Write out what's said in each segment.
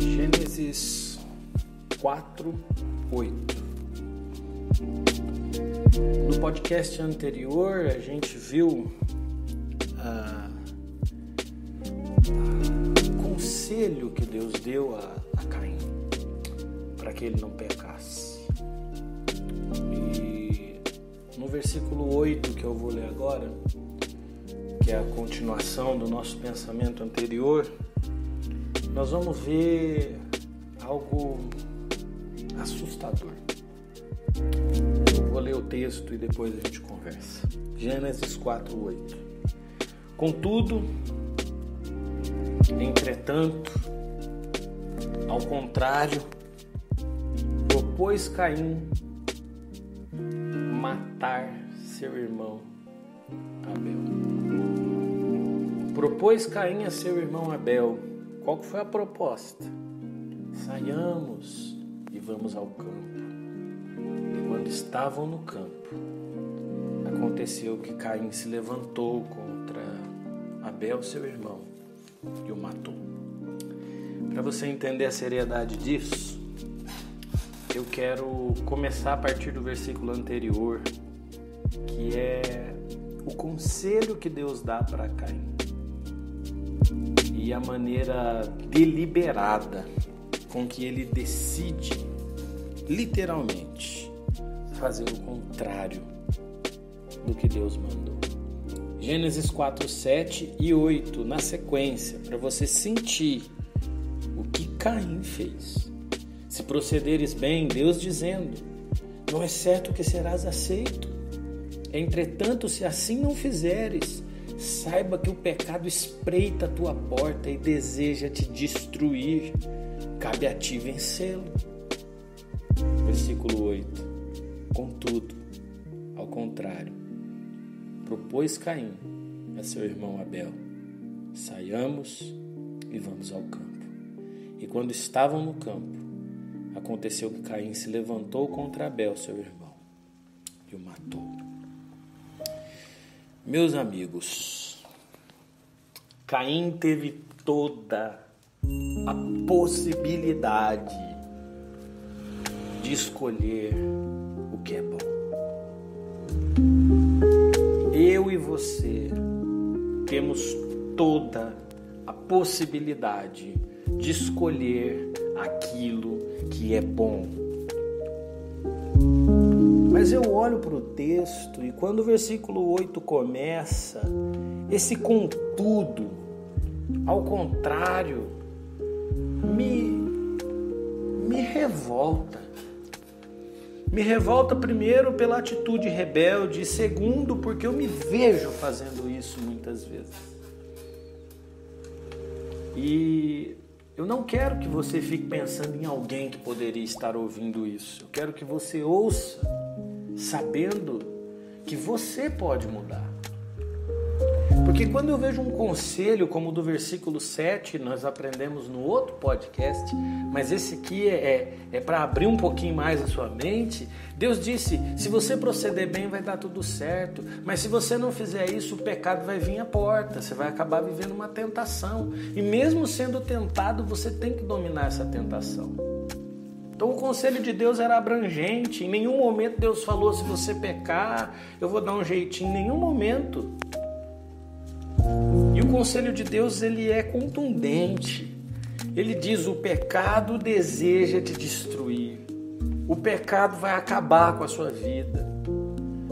Gênesis 4:8. No podcast anterior a gente viu o conselho que Deus deu a Caim para que ele não pecasse. E no versículo 8 que eu vou ler agora, que é a continuação do nosso pensamento anterior, nós vamos ver algo assustador. Eu vou ler o texto e depois a gente conversa. Gênesis 4:8. Contudo, entretanto, ao contrário, propôs Caim matar seu irmão Abel. Propôs Caim a seu irmão Abel. Qual que foi a proposta? Saiamos e vamos ao campo. E quando estavam no campo, aconteceu que Caim se levantou contra Abel, seu irmão, e o matou. Para você entender a seriedade disso, eu quero começar a partir do versículo anterior, que é o conselho que Deus dá para Caim. E a maneira deliberada com que ele decide, literalmente, fazer o contrário do que Deus mandou. Gênesis 4, 7 e 8, na sequência, para você sentir o que Caim fez. Se procederes bem, Deus dizendo, não é certo que serás aceito. Entretanto, se assim não fizeres, saiba que o pecado espreita a tua porta e deseja te destruir. Cabe a ti vencê-lo. Versículo 8. Contudo, ao contrário, propôs Caim a seu irmão Abel. Saiamos e vamos ao campo. E quando estavam no campo, aconteceu que Caim se levantou contra Abel, seu irmão, e o matou. Meus amigos, Caim teve toda a possibilidade de escolher o que é bom. Eu e você temos toda a possibilidade de escolher aquilo que é bom. Mas eu olho para o texto e quando o versículo 8 começa, esse contudo, ao contrário, me revolta. Me revolta primeiro pela atitude rebelde e segundo porque eu me vejo fazendo isso muitas vezes. E eu não quero que você fique pensando em alguém que poderia estar ouvindo isso. Eu quero que você ouça sabendo que você pode mudar. Porque quando eu vejo um conselho como o do versículo 7, nós aprendemos no outro podcast, mas esse aqui é para abrir um pouquinho mais a sua mente. Deus disse, se você proceder bem vai dar tudo certo, mas se você não fizer isso, o pecado vai vir à porta, você vai acabar vivendo uma tentação. E mesmo sendo tentado, você tem que dominar essa tentação. Então o conselho de Deus era abrangente, em nenhum momento Deus falou, se você pecar, eu vou dar um jeitinho, em nenhum momento. E o conselho de Deus, ele é contundente. Ele diz, o pecado deseja te destruir. O pecado vai acabar com a sua vida.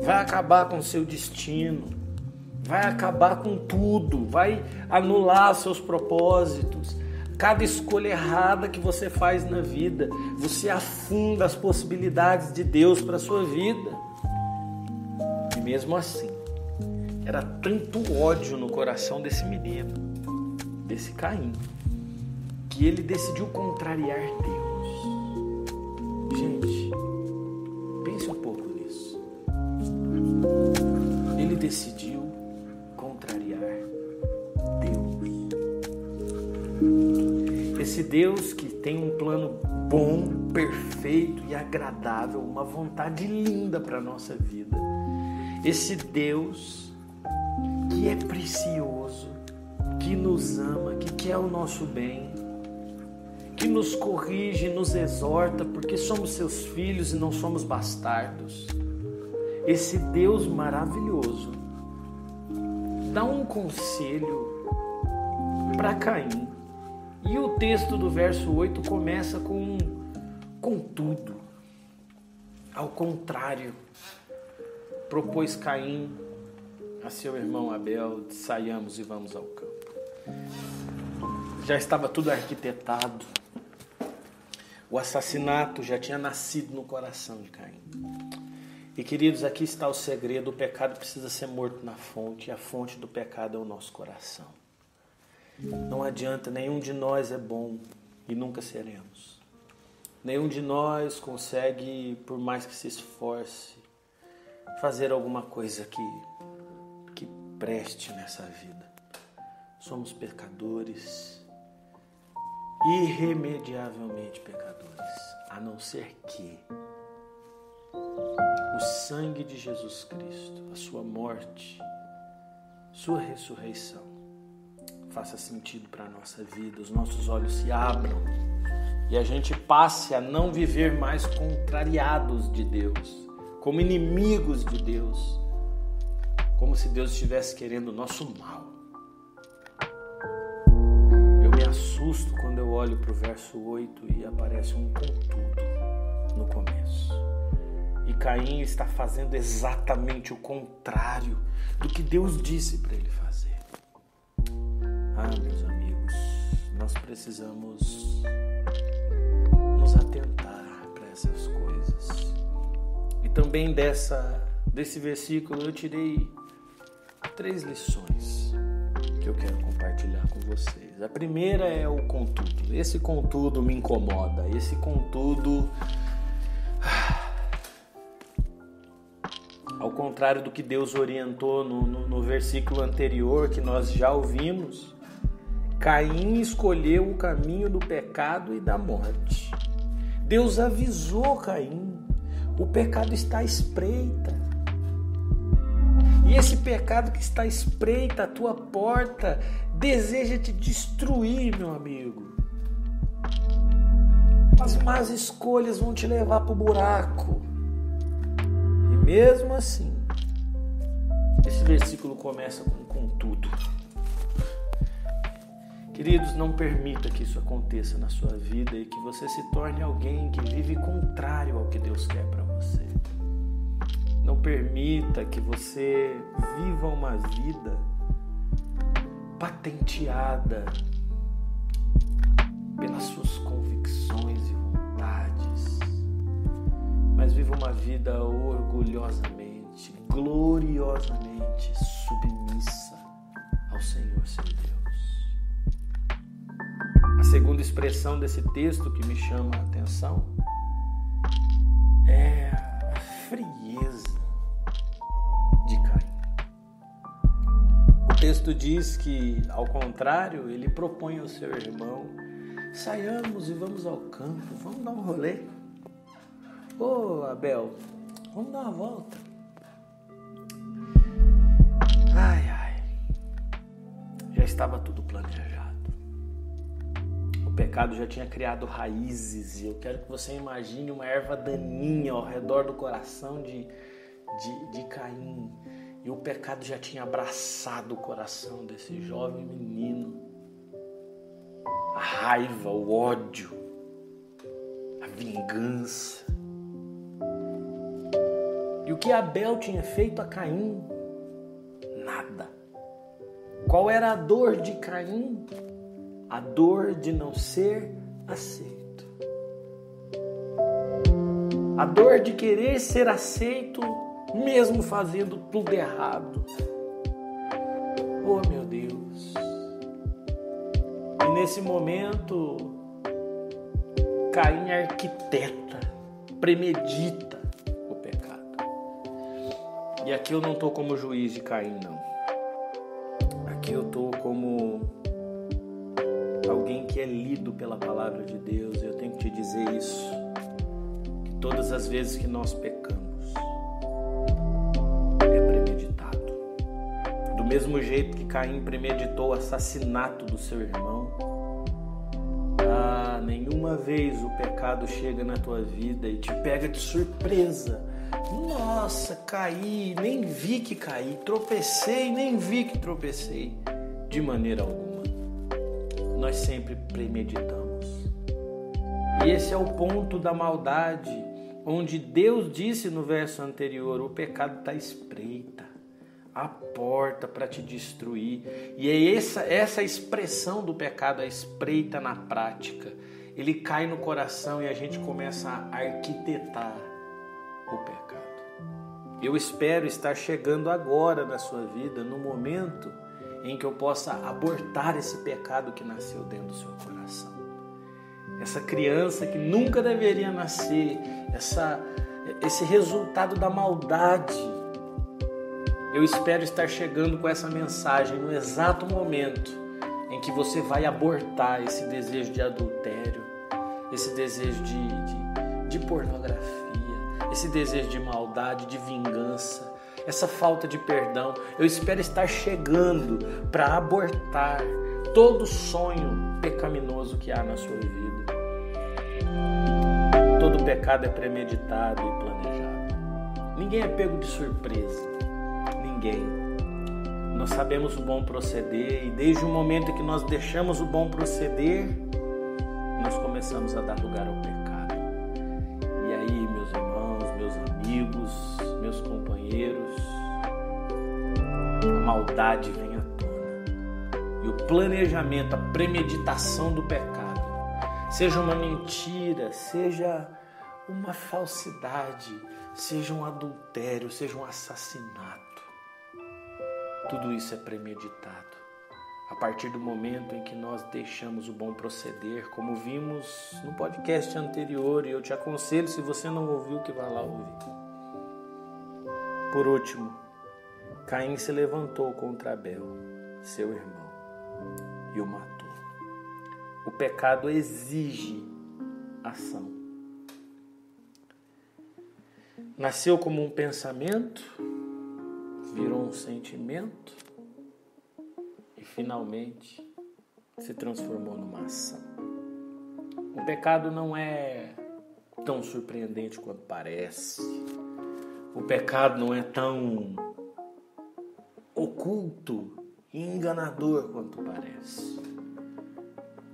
Vai acabar com o seu destino. Vai acabar com tudo. Vai anular seus propósitos. Cada escolha errada que você faz na vida, você afunda as possibilidades de Deus para a sua vida. E mesmo assim, era tanto ódio no coração desse menino, desse Caim, que ele decidiu contrariar Deus. Gente, pense esse Deus que tem um plano bom, perfeito e agradável, uma vontade linda para a nossa vida. Esse Deus que é precioso, que nos ama, que quer o nosso bem, que nos corrige, nos exorta, porque somos seus filhos e não somos bastardos. Esse Deus maravilhoso dá um conselho para Caim. E o texto do verso 8 começa com tudo. Ao contrário, propôs Caim a seu irmão Abel: saiamos e vamos ao campo. Já estava tudo arquitetado. O assassinato já tinha nascido no coração de Caim. E queridos, aqui está o segredo: o pecado precisa ser morto na fonte, e a fonte do pecado é o nosso coração. Não adianta, nenhum de nós é bom e nunca seremos. Nenhum de nós consegue, por mais que se esforce, fazer alguma coisa que preste nessa vida. Somos pecadores, irremediavelmente pecadores, a não ser que o sangue de Jesus Cristo, a sua morte, sua ressurreição, faça sentido para a nossa vida, os nossos olhos se abram e a gente passe a não viver mais contrariados de Deus, como inimigos de Deus, como se Deus estivesse querendo o nosso mal. Eu me assusto quando eu olho para o verso 8 e aparece um contudo no começo. E Caim está fazendo exatamente o contrário do que Deus disse para ele fazer. Ah, meus amigos, nós precisamos nos atentar para essas coisas. E também desse versículo eu tirei 3 lições que eu quero compartilhar com vocês. A primeira é o contudo. Esse contudo me incomoda. Esse contudo, ao contrário do que Deus orientou no versículo anterior que nós já ouvimos, Caim escolheu o caminho do pecado e da morte. Deus avisou Caim: o pecado está à espreita. E esse pecado que está à espreita, à tua porta, deseja te destruir, meu amigo. As más escolhas vão te levar para o buraco. E mesmo assim, esse versículo começa com tudo. Queridos, não permita que isso aconteça na sua vida e que você se torne alguém que vive contrário ao que Deus quer para você. Não permita que você viva uma vida patenteada pelas suas convicções e vontades, mas viva uma vida orgulhosamente, gloriosamente submissa ao Senhor seu Deus. A segunda expressão desse texto que me chama a atenção é a frieza de Caim. O texto diz que, ao contrário, ele propõe ao seu irmão: saiamos e vamos ao campo, vamos dar um rolê. Ô Abel, vamos dar uma volta. Ai, já estava tudo planejado. O pecado já tinha criado raízes e eu quero que você imagine uma erva daninha ao redor do coração de Caim. E o pecado já tinha abraçado o coração desse jovem menino. A raiva, o ódio, a vingança. E o que Abel tinha feito a Caim? Nada. Qual era a dor de Caim? A dor de não ser aceito. A dor de querer ser aceito mesmo fazendo tudo errado. Oh, meu Deus. E nesse momento, Caim arquiteta, premedita o pecado. E aqui eu não estou como juiz de Caim, não. Aqui eu estou como alguém que é lido pela palavra de Deus, eu tenho que te dizer isso, que todas as vezes que nós pecamos, é premeditado. Do mesmo jeito que Caim premeditou o assassinato do seu irmão, nenhuma vez o pecado chega na tua vida e te pega de surpresa. Nossa, caí, nem vi que caí, tropecei, nem vi que tropecei. De maneira alguma. Nós sempre premeditamos. E esse é o ponto da maldade, onde Deus disse no verso anterior, o pecado está espreita, a porta para te destruir. E é essa expressão do pecado, a espreita na prática. Ele cai no coração e a gente começa a arquitetar o pecado. Eu espero estar chegando agora na sua vida, no momento em que eu possa abortar esse pecado que nasceu dentro do seu coração. Essa criança que nunca deveria nascer, esse resultado da maldade. Eu espero estar chegando com essa mensagem no exato momento em que você vai abortar esse desejo de adultério, esse desejo de pornografia, esse desejo de maldade, de vingança, essa falta de perdão. Eu espero estar chegando para abortar todo sonho pecaminoso que há na sua vida. Todo pecado é premeditado e planejado. Ninguém é pego de surpresa. Ninguém. Nós sabemos o bom proceder e desde o momento em que nós deixamos o bom proceder, nós começamos a dar lugar ao pecado. E aí, meus irmãos, meus amigos, meus companheiros, a maldade vem à tona. E o planejamento, a premeditação do pecado, seja uma mentira, seja uma falsidade, seja um adultério, seja um assassinato, tudo isso é premeditado. A partir do momento em que nós deixamos o bom proceder, como vimos no podcast anterior, e eu te aconselho, se você não ouviu, que vá lá ouvir. Por último, Caim se levantou contra Abel, seu irmão, e o matou. O pecado exige ação. Nasceu como um pensamento, virou um sentimento e finalmente se transformou numa ação. O pecado não é tão surpreendente quanto parece. O pecado não é tão oculto e enganador quanto parece.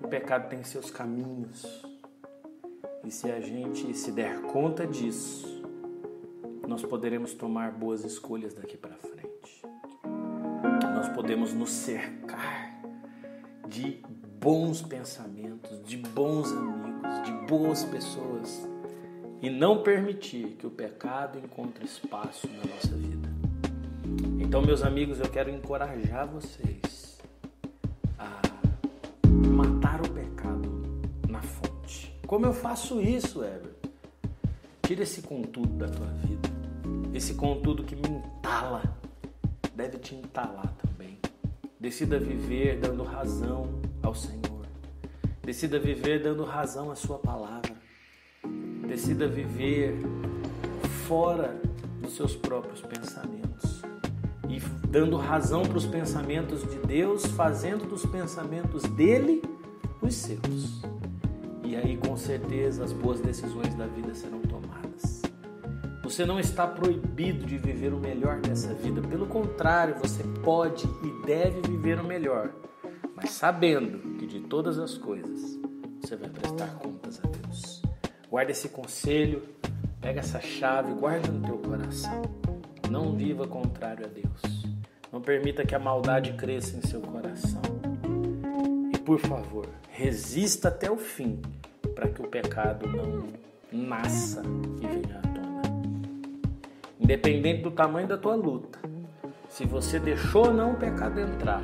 O pecado tem seus caminhos. E se a gente se der conta disso, nós poderemos tomar boas escolhas daqui para frente. Nós podemos nos cercar de bons pensamentos, de bons amigos, de boas pessoas e não permitir que o pecado encontre espaço na nossa vida. Então, meus amigos, eu quero encorajar vocês a matar o pecado na fonte. Como eu faço isso, Heber? Tira esse contudo da tua vida. Esse contudo que me entala, deve te entalar também. Decida viver dando razão ao Senhor. Decida viver dando razão à sua palavra. Decida viver fora dos seus próprios pensamentos. E dando razão para os pensamentos de Deus, fazendo dos pensamentos dele os seus. E aí, com certeza, as boas decisões da vida serão tomadas. Você não está proibido de viver o melhor dessa vida. Pelo contrário, você pode e deve viver o melhor. Mas sabendo que de todas as coisas, você vai prestar contas a Deus. Guarda esse conselho, pega essa chave, guarda no teu coração. Não viva contrário a Deus. Não permita que a maldade cresça em seu coração. E por favor, resista até o fim, para que o pecado não nasça e venha à tona. Independente do tamanho da tua luta, se você deixou ou não o pecado entrar,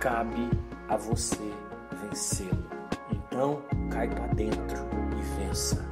cabe a você vencê-lo. Então, cai para dentro e vença.